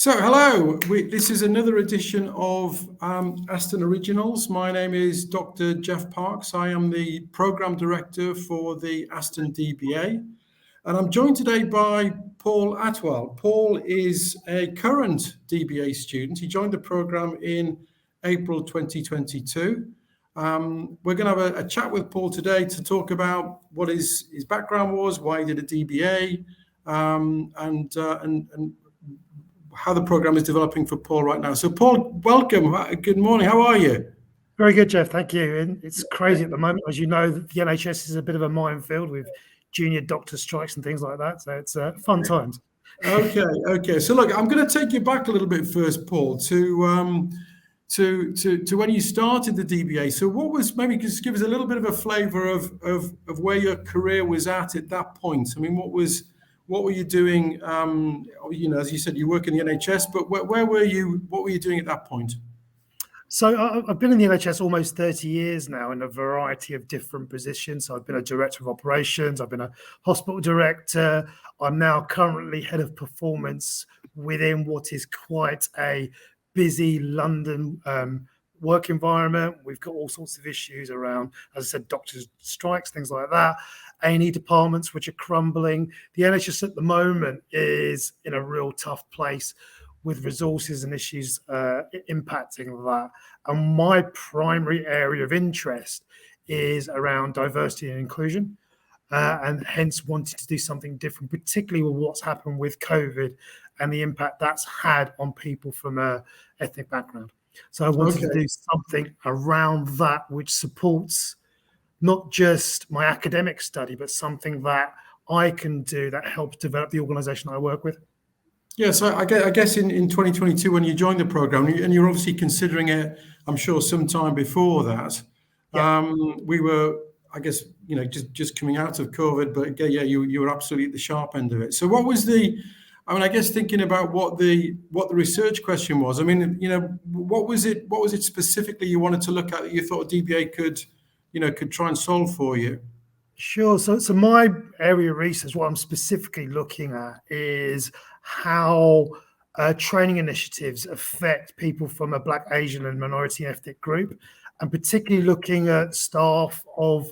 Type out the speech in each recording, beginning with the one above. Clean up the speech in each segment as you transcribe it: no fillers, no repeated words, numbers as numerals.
So, hello. This is another edition of Aston Originals. My name is Dr. Geoff Parkes. I am the Programme Director for the Aston DBA. And I'm joined today by Paul Attwal. Paul is a current DBA student. He joined the programme in April 2022. We're going to have a chat with Paul today to talk about what his background was, why he did a DBA, and how the program is developing for Paul right now. So, Paul, welcome. Good morning. How are you? Very good, Geoff. Thank you. And it's crazy at the moment. As you know, the NHS is a bit of a minefield with junior doctor strikes and things like that. So it's fun times. Okay. So, look, I'm going to take you back a little bit first, Paul, to when you started the DBA. So, what was, maybe just give us a little bit of a flavour of where your career was at that point. I mean, what were you doing? As you said, you work in the NHS, but where were you? What were you doing at that point? So I've been in the NHS almost 30 years now in a variety of different positions. So I've been a director of operations. I've been a hospital director. I'm now currently head of performance within what is quite a busy London work environment. We've got all sorts of issues around, as I said, doctors' strikes, things like that. A&E departments which are crumbling. The NHS at the moment is in a real tough place with resources and issues impacting that. And my primary area of interest is around diversity and inclusion, and hence wanted to do something different, particularly with what's happened with COVID and the impact that's had on people from an ethnic background. So I wanted to do something around that which supports not just my academic study, but something that I can do that helps develop the organisation I work with. Yeah, so I guess in 2022, when you joined the programme, and you're obviously considering it, I'm sure sometime before that, we were, I guess, just coming out of COVID, but yeah, you were absolutely at the sharp end of it. So what was I guess thinking about what the research question was, what was it specifically you wanted to look at that you thought DBA could try and solve for you? Sure. So my area of research, what I'm specifically looking at is how training initiatives affect people from a Black, Asian and minority ethnic group, and particularly looking at staff of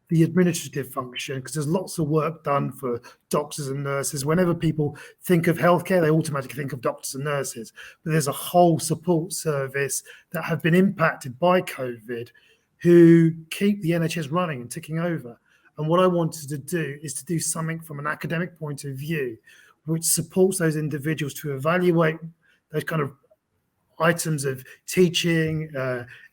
the administrative function, because there's lots of work done for doctors and nurses. Whenever people think of healthcare, they automatically think of doctors and nurses, but there's a whole support service that have been impacted by COVID who keep the NHS running and ticking over. And what I wanted to do is to do something from an academic point of view, which supports those individuals to evaluate those kind of items of teaching,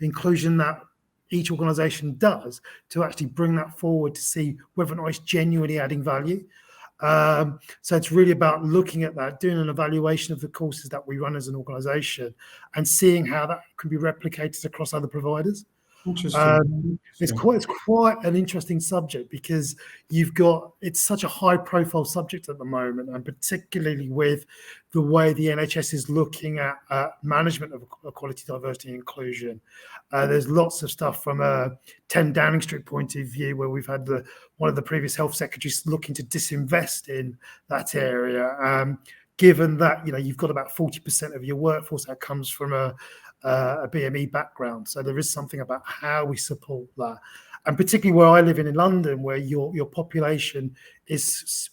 inclusion that each organisation does, to actually bring that forward to see whether or not it's genuinely adding value. So it's really about looking at that, doing an evaluation of the courses that we run as an organisation and seeing how that can be replicated across other providers. Interesting. It's quite an interesting subject because it's such a high profile subject at the moment, and particularly with the way the NHS is looking at management of equality, diversity and inclusion. There's lots of stuff from a 10 Downing Street point of view, where we've had one of the previous health secretaries looking to disinvest in that area, given that you've got about 40% of your workforce that comes from a BME background. So there is something about how we support that, and particularly where I live in London, where your population is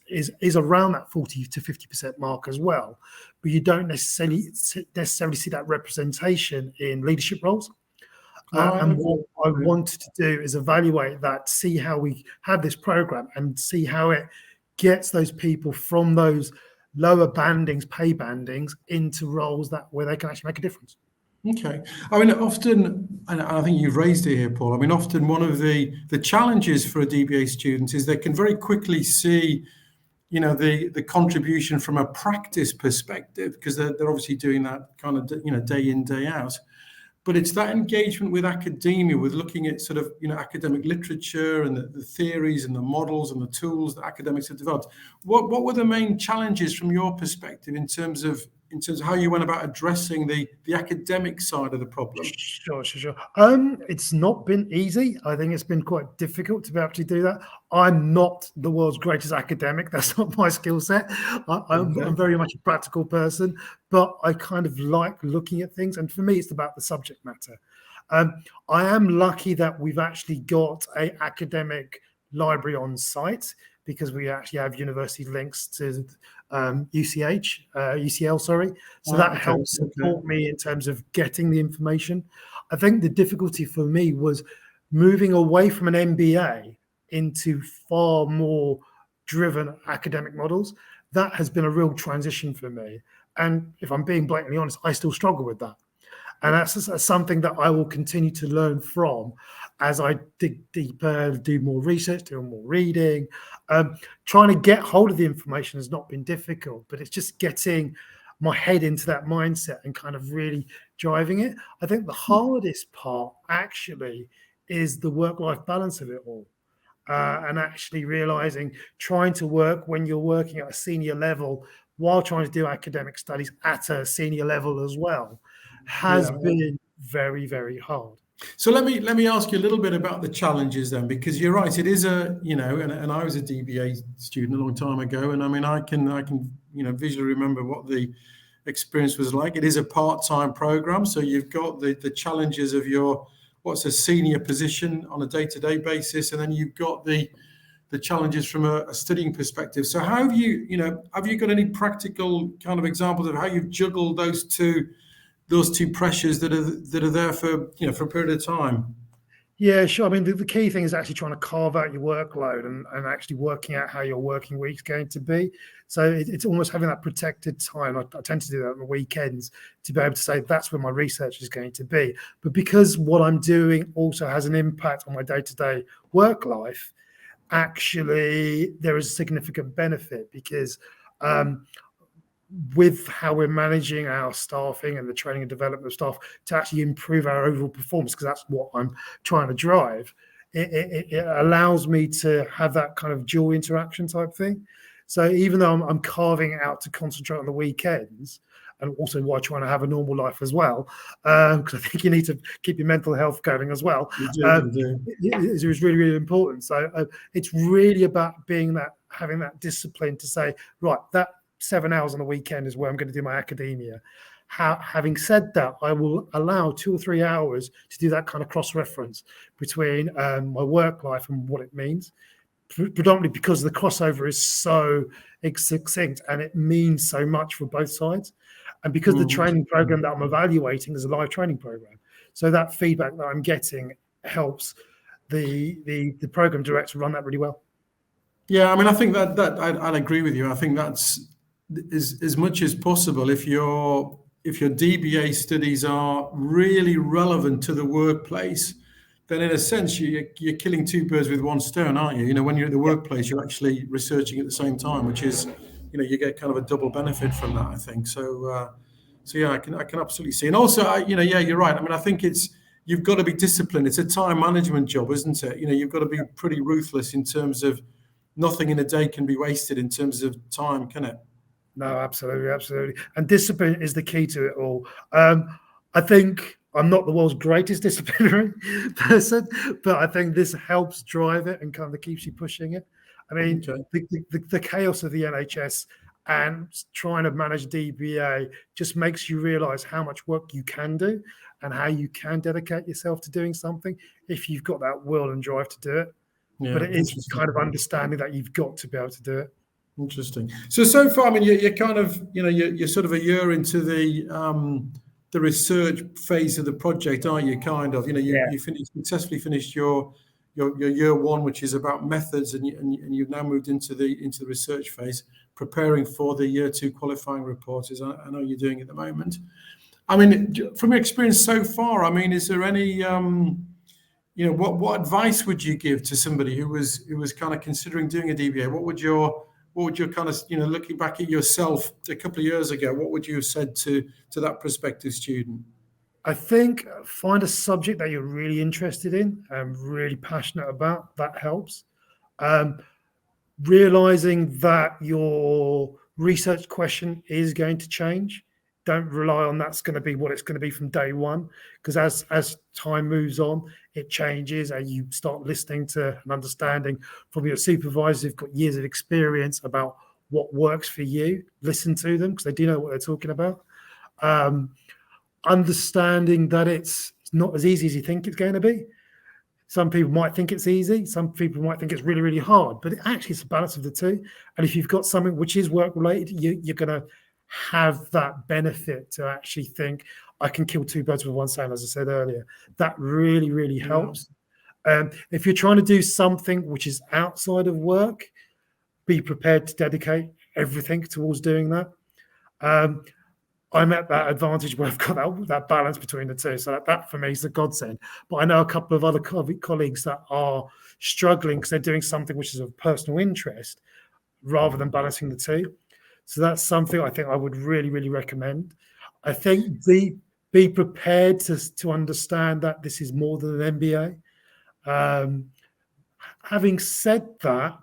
around that 40 to 50% mark as well, but you don't necessarily see that representation in leadership roles. And what I wanted to do is evaluate that, see how we have this program and see how it gets those people from those lower pay bandings into roles where they can actually make a difference. Okay. Often, and I think you've raised it here, Paul, often one of the challenges for a DBA student is they can very quickly see, the contribution from a practice perspective, because they're obviously doing that kind of, day in, day out. But it's that engagement with academia, with looking at sort of, academic literature and the theories and the models and the tools that academics have developed. What were the main challenges from your perspective in terms of in terms of how you went about addressing the academic side of the problem? Sure. It's not been easy. I think it's been quite difficult to be able to do that. I'm not the world's greatest academic. That's not my skill set. I'm very much a practical person, but I kind of like looking at things. And for me, it's about the subject matter. I am lucky that we've actually got an academic library on site, because we actually have university links to UCL, sorry. So that helps support me in terms of getting the information. I think the difficulty for me was moving away from an MBA into far more driven academic models. That has been a real transition for me. And if I'm being blatantly honest, I still struggle with that. And that's something that I will continue to learn from as I dig deeper, do more research, do more reading. Trying to get hold of the information has not been difficult, but it's just getting my head into that mindset and kind of really driving it. I think the hardest part actually is the work-life balance of it all. And actually realizing, trying to work when you're working at a senior level while trying to do academic studies at a senior level as well has been very, very hard. So let me ask you a little bit about the challenges then, because you're right, it is and I was a DBA student a long time ago, and I mean I can visually remember what the experience was like. It is a part-time program, so you've got the challenges of what's a senior position on a day-to-day basis, and then you've got the challenges from a studying perspective. So how have you got any practical kind of examples of how you've juggled those two pressures that are there for a period of time? Yeah, sure. I mean, the key thing is actually trying to carve out your workload and actually working out how your working week's going to be. So it's almost having that protected time. I tend to do that on the weekends to be able to say that's where my research is going to be. But because what I'm doing also has an impact on my day-to-day work life, actually there is a significant benefit, because with how we're managing our staffing and the training and development of staff to actually improve our overall performance, because that's what I'm trying to drive, it allows me to have that kind of dual interaction type thing. So even though I'm carving it out to concentrate on the weekends, and also while trying to have a normal life as well, because I think you need to keep your mental health going as well. It's really, really important. So it's really about having that discipline to say, right, that 7 hours on the weekend is where I'm going to do my academia. Having said that, I will allow 2 or 3 hours to do that kind of cross-reference between my work life and what it means, predominantly because the crossover is so succinct and it means so much for both sides. And because the training program that I'm evaluating is a live training program, so that feedback that I'm getting helps the program director run that really well. Yeah, I mean, I think that I'd agree with you. I think that's as much as possible. If your DBA studies are really relevant to the workplace, then in a sense you're killing two birds with one stone, aren't you? When you're at the workplace, you're actually researching at the same time, which is, you get kind of a double benefit from that, I think. So yeah, I can absolutely see. And also, you're right. I mean, I think you've got to be disciplined. It's a time management job, isn't it? You've got to be pretty ruthless in terms of nothing in a day can be wasted in terms of time, can it? No, absolutely. And discipline is the key to it all. I think I'm not the world's greatest disciplinary person, but I think this helps drive it and kind of keeps you pushing it. I mean, the chaos of the NHS and trying to manage DBA just makes you realize how much work you can do and how you can dedicate yourself to doing something if you've got that will and drive to do it. Yeah, but it is kind of understanding that you've got to be able to do it. Interesting. So far, I mean, you're kind of, you're sort of a year into the research phase of the project, aren't you? Kind of, you successfully finished your year one, which is about methods, and you've now moved into the research phase, preparing for the year two qualifying report, as I know you're doing at the moment. I mean, from your experience so far, I mean, is there any what advice would you give to somebody who was kind of considering doing a DBA? What would your kind of, looking back at yourself a couple of years ago, what would you have said to that prospective student? I think find a subject that you're really interested in and really passionate about. That helps. Realizing that your research question is going to change don't rely on that's going to be what it's going to be from day one, because as time moves on, it changes, and you start listening to and understanding from your supervisors who've got years of experience about what works for you. Listen to them because they do know what they're talking about. Understanding that it's not as easy as you think it's going to be. Some people might think it's easy. Some people might think it's really, really hard. But actually, it's a balance of the two. And if you've got something which is work-related, you're going to have that benefit to actually think, I can kill two birds with one stone, as I said earlier. That really, really helps. If you're trying to do something which is outside of work, be prepared to dedicate everything towards doing that. I'm at that advantage where I've got that balance between the two. So that for me is the godsend. But I know a couple of other colleagues that are struggling because they're doing something which is of personal interest rather than balancing the two. So that's something I think I would really, really recommend. I think be prepared to understand that this is more than an MBA. Having said that,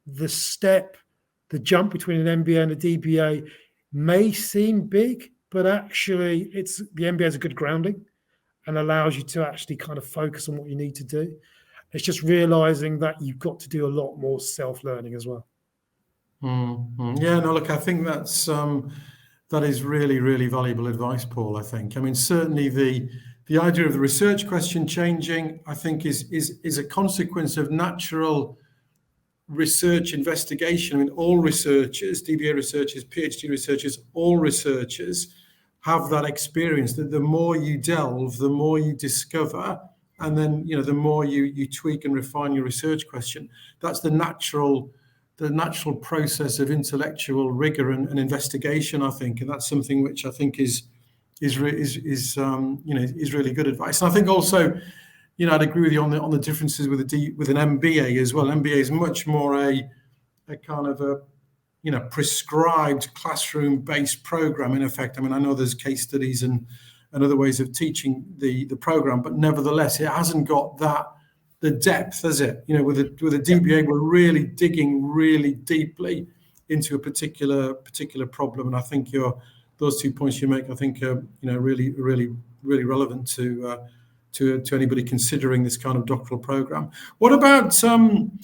the jump between an MBA and a DBA may seem big, but actually the MBA is a good grounding and allows you to actually kind of focus on what you need to do. It's just realizing that you've got to do a lot more self-learning as well. Mm-hmm. Yeah, no, look, I think that is really, really valuable advice, Paul. I think. I mean, certainly the idea of the research question changing, I think, is a consequence of natural research investigation. I mean, all researchers, DBA researchers, PhD researchers, all researchers have that experience that the more you delve, the more you discover, and then the more you tweak and refine your research question. That's the natural process of intellectual rigor and investigation, I think, and that's something which I think is really good advice. And I think also, I'd agree with you on the differences with an MBA as well. MBA is much more a kind of a prescribed classroom-based program in effect. I mean, I know there's case studies and other ways of teaching the program, but nevertheless, it hasn't got the depth, has it? With a DBA, we're really digging really deeply into a particular problem, and I think those 2 points you make, I think, are really, really, really relevant to anybody considering this kind of doctoral program. What about I mean,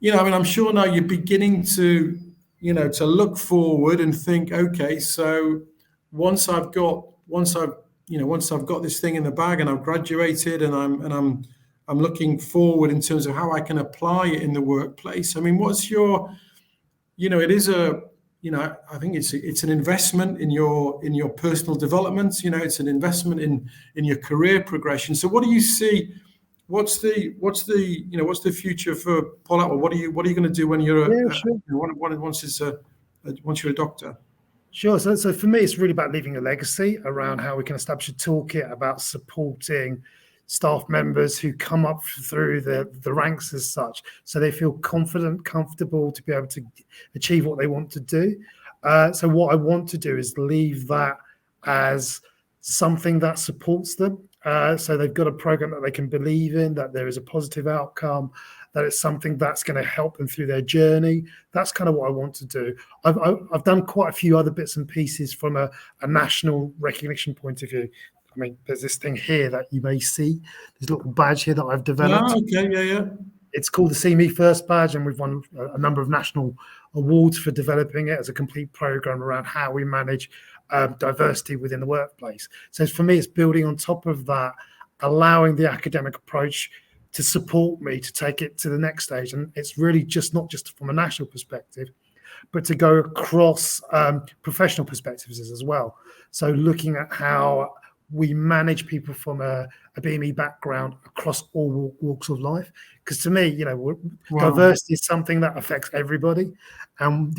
I'm sure now you're beginning to look forward and think, okay, so once I've got this thing in the bag and I've graduated and I'm looking forward in terms of how I can apply it in the workplace. I mean, what's your, it is I think it's an investment in your personal development. It's an investment in your career progression. So what do you see? What's the future for Paul Attwal? What are you going to do when you're once you're a doctor? Sure. So for me, it's really about leaving a legacy around how we can establish a toolkit about supporting staff members who come up through the ranks as such, so they feel confident, comfortable to be able to achieve what they want to do. So what I want to do is leave that as something that supports them. So they've got a program that they can believe in, that there is a positive outcome, that it's something that's going to help them through their journey. That's kind of what I want to do. I've done quite a few other bits and pieces from a national recognition point of view. I mean, there's this thing here that you may see. There's a little badge here that I've developed. Oh, okay, yeah. It's called the See Me First badge, and we've won a number of national awards for developing it as a complete program around how we manage diversity within the workplace. So for me, it's building on top of that, allowing the academic approach to support me to take it to the next stage. And it's really not just from a national perspective, but to go across professional perspectives as well. So looking at how we manage people from a BME background across all walks of life. Because to me, diversity is something that affects everybody. And,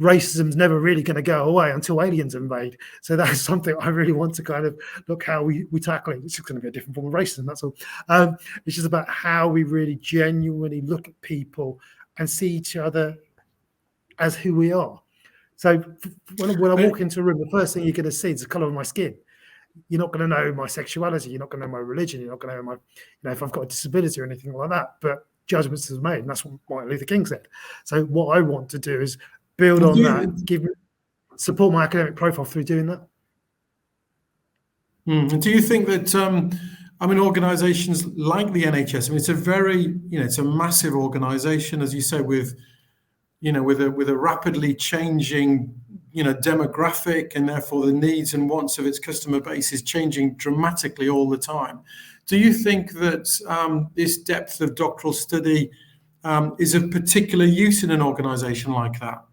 racism is never really going to go away until aliens invade. So that's something I really want to kind of look how we tackle it. It's just going to be a different form of racism, that's all. It's just about how we really genuinely look at people and see each other as who we are. So when I walk into a room, the first thing you're going to see is the colour of my skin. You're not going to know my sexuality. You're not going to know my religion. You're not going to know if I've got a disability or anything like that. But judgments are made, and that's what Martin Luther King said. So what I want to do is build on that, support my academic profile through doing that. And do you think that, I mean, organisations like the NHS, I mean, it's a very, it's a massive organisation, as you say, with a rapidly changing, demographic, and therefore the needs and wants of its customer base is changing dramatically all the time. Do you think that this depth of doctoral study is of particular use in an organisation like that?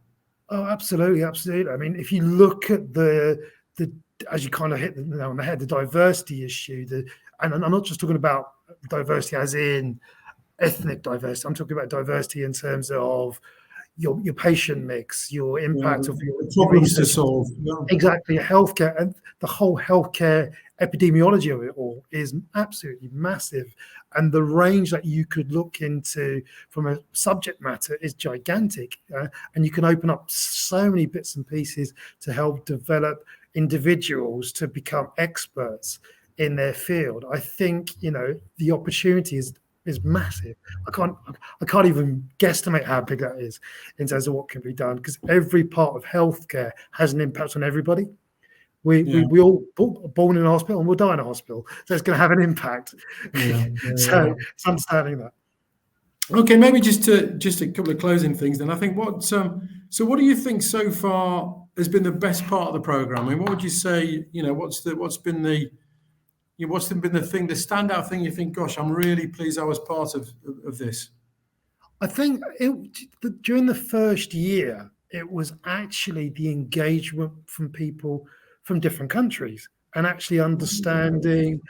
Oh, absolutely, absolutely. I mean, if you look at the as you kind of hit the nail on the head, the diversity issue, and I'm not just talking about diversity as in ethnic diversity. I'm talking about diversity in terms of your patient mix, your impact of your problems to research. solve. Yeah. Exactly, healthcare, and the whole healthcare epidemiology of it all is absolutely massive. And the range that you could look into from a subject matter is gigantic. And you can open up so many bits and pieces to help develop individuals to become experts in their field. I think, the opportunity is massive. I can't even guesstimate how big that is in terms of what can be done, because every part of healthcare has an impact on everybody. We all born in a hospital and we'll die in a hospital, so it's going to have an impact. So it's understanding that. Okay, maybe just a couple of closing things then. I think what do you think so far has been the best part of the program? I mean, what would you say? What's been the thing, the standout thing? You think, gosh, I'm really pleased I was part of this. I think during the first year, it was actually the engagement from people from different countries, and actually understanding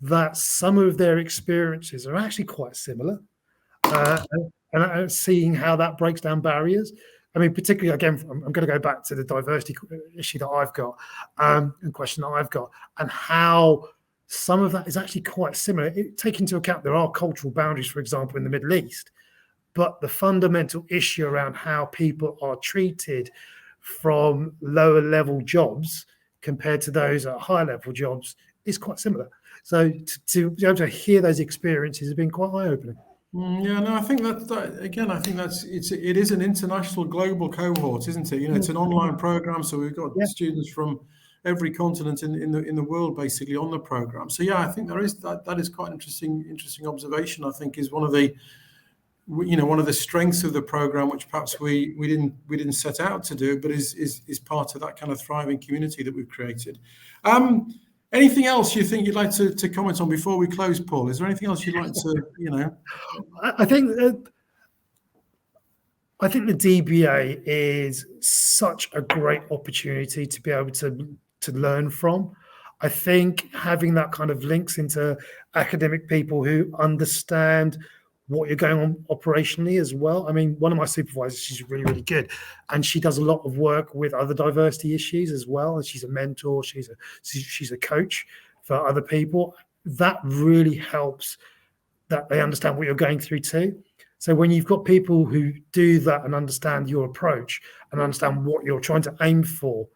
that some of their experiences are actually quite similar, and seeing how that breaks down barriers. I mean, particularly, again, I'm going to go back to the diversity issue that I've got, and question that I've got, and how some of that is actually quite similar. Take into account there are cultural boundaries, for example, in the Middle East, but the fundamental issue around how people are treated from lower level jobs compared to those at higher level jobs is quite similar. So to be able to hear those experiences has been quite eye-opening. Yeah, no, I think that again, I think it is an international global cohort, isn't it? It's an online program, so we've got students from every continent in the world basically on the program. So yeah, I think there is that is quite an interesting observation. I think is one of the strengths of the program, which perhaps we didn't set out to do, but is part of that kind of thriving community that we've created. Anything else you think you'd like to comment on before we close, Paul? Is there anything else you'd like to, I think the DBA is such a great opportunity to be able to learn from. I think having that kind of links into academic people who understand what you're going on operationally as well. I mean, one of my supervisors, she's really, really good, and she does a lot of work with other diversity issues as well. And she's a mentor, she's a coach for other people. That really helps that they understand what you're going through too. So when you've got people who do that and understand your approach and understand what you're trying to aim for,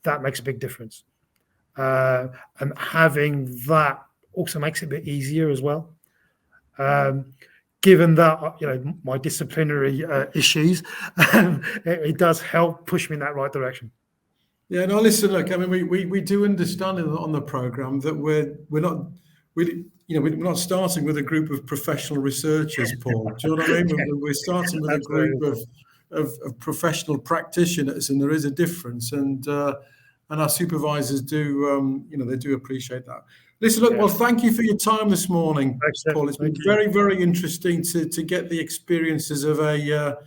that makes a big difference. And having that also makes it a bit easier as well. Given that, my disciplinary issues, it does help push me in that right direction. Yeah, no, listen, look, I mean, we do understand on the program that we're not starting with a group of professional researchers, Paul. Do you know what I mean? We're starting with a group of professional practitioners, and there is a difference. And our supervisors do, they do appreciate that. Listen, look, well, thank you for your time this morning, Paul. It's been very, very interesting to get the experiences of a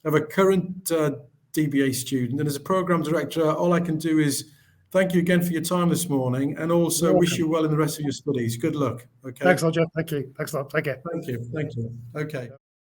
current DBA student. And as a program director, all I can do is thank you again for your time this morning, and also wish you well in the rest of your studies. Good luck. Okay. Thanks a lot, Geoff. Thank you. Thanks a lot. Take care. Thank you. Okay.